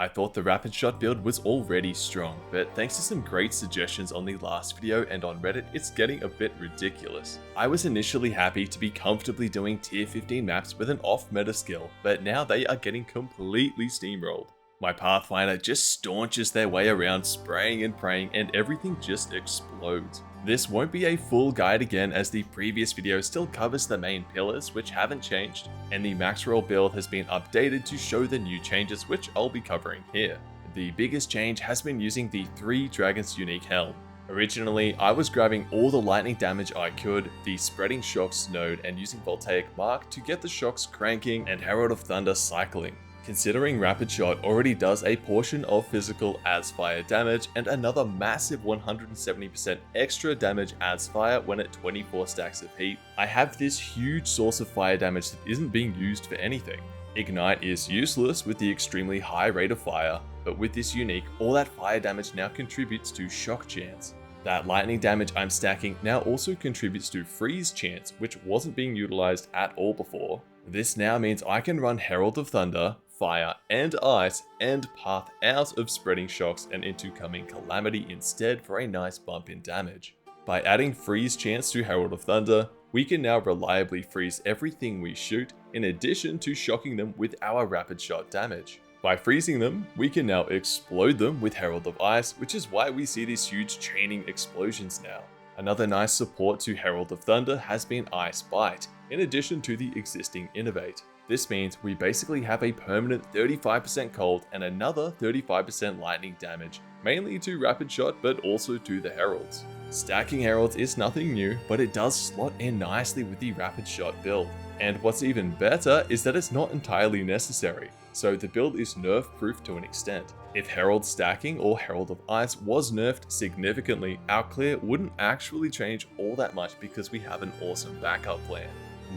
I thought the Rapid Shot build was already strong, but thanks to some great suggestions on the last video and on Reddit, it's getting a bit ridiculous. I was initially happy to be comfortably doing tier 15 maps with an off-meta skill, but now they are getting completely steamrolled. My Pathfinder just staunches their way around spraying and praying and everything just explodes. This won't be a full guide again as the previous video still covers the main pillars which haven't changed, and the max roll build has been updated to show the new changes which I'll be covering here. The biggest change has been using the Three Dragons Unique Helm. Originally, I was grabbing all the lightning damage I could, the spreading shocks node, and using Voltaic Mark to get the shocks cranking and Herald of Thunder cycling. Considering Rapid Shot already does a portion of physical as fire damage and another massive 170% extra damage as fire when at 24 stacks of heat, I have this huge source of fire damage that isn't being used for anything. Ignite is useless with the extremely high rate of fire, but with this unique, all that fire damage now contributes to shock chance. That lightning damage I'm stacking now also contributes to freeze chance, which wasn't being utilized at all before. This now means I can run Herald of Thunder, fire and ice, and path out of spreading shocks and into coming calamity instead for a nice bump in damage. By adding freeze chance to Herald of Thunder, we can now reliably freeze everything we shoot in addition to shocking them with our rapid shot damage. By freezing them, we can now explode them with Herald of Ice, which is why we see these huge chaining explosions now. Another nice support to Herald of Thunder has been Ice Bite, in addition to the existing Innovate. This means we basically have a permanent 35% cold and another 35% lightning damage, mainly to Rapid Shot but also to the Heralds. Stacking Heralds is nothing new, but it does slot in nicely with the Rapid Shot build. And what's even better is that it's not entirely necessary, so the build is nerf proof to an extent. If Herald stacking or Herald of Ice was nerfed significantly, our clear wouldn't actually change all that much because we have an awesome backup plan.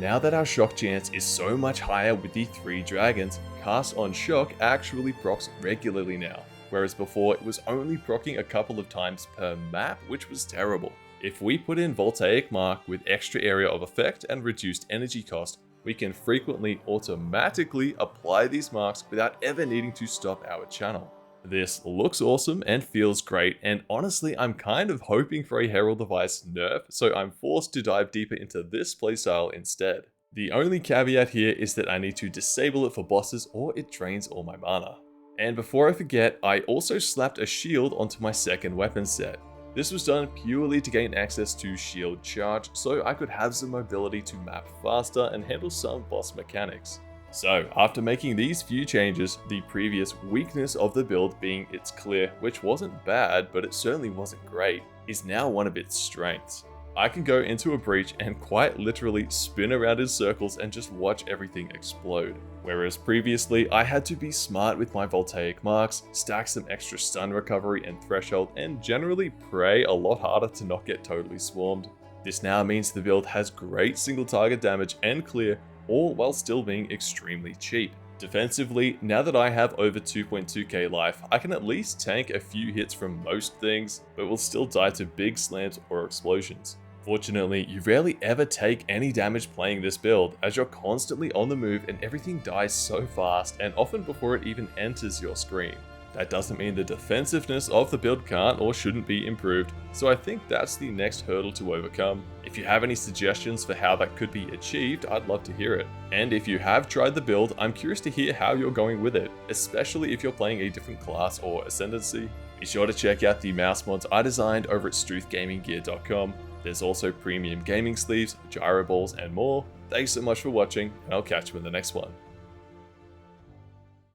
Now that our shock chance is so much higher with the Three Dragons, Cast on Shock actually procs regularly now, whereas before it was only proccing a couple of times per map, which was terrible. If we put in Voltaic Mark with extra area of effect and reduced energy cost, we can frequently automatically apply these marks without ever needing to stop our channel. This looks awesome and feels great, and honestly I'm kind of hoping for a Herald of Ice nerf, so I'm forced to dive deeper into this playstyle instead. The only caveat here is that I need to disable it for bosses or it drains all my mana. And before I forget, I also slapped a shield onto my second weapon set. This was done purely to gain access to shield charge so I could have some mobility to map faster and handle some boss mechanics. So, after making these few changes, the previous weakness of the build being its clear, which wasn't bad, but it certainly wasn't great, is now one of its strengths. I can go into a breach and quite literally spin around in circles and just watch everything explode. Whereas previously, I had to be smart with my Voltaic Marks, stack some extra stun recovery and threshold, and generally pray a lot harder to not get totally swarmed. This now means the build has great single target damage and clear, all while still being extremely cheap. Defensively, now that I have over 2.2k life, I can at least tank a few hits from most things, but will still die to big slams or explosions. Fortunately, you rarely ever take any damage playing this build, as you're constantly on the move and everything dies so fast and often before it even enters your screen. That doesn't mean the defensiveness of the build can't or shouldn't be improved, so I think that's the next hurdle to overcome. If you have any suggestions for how that could be achieved, I'd love to hear it. And if you have tried the build, I'm curious to hear how you're going with it, especially if you're playing a different class or ascendancy. Be sure to check out the mouse mods I designed over at struthgaminggear.com. There's also premium gaming sleeves, gyro balls, and more. Thanks so much for watching, and I'll catch you in the next one.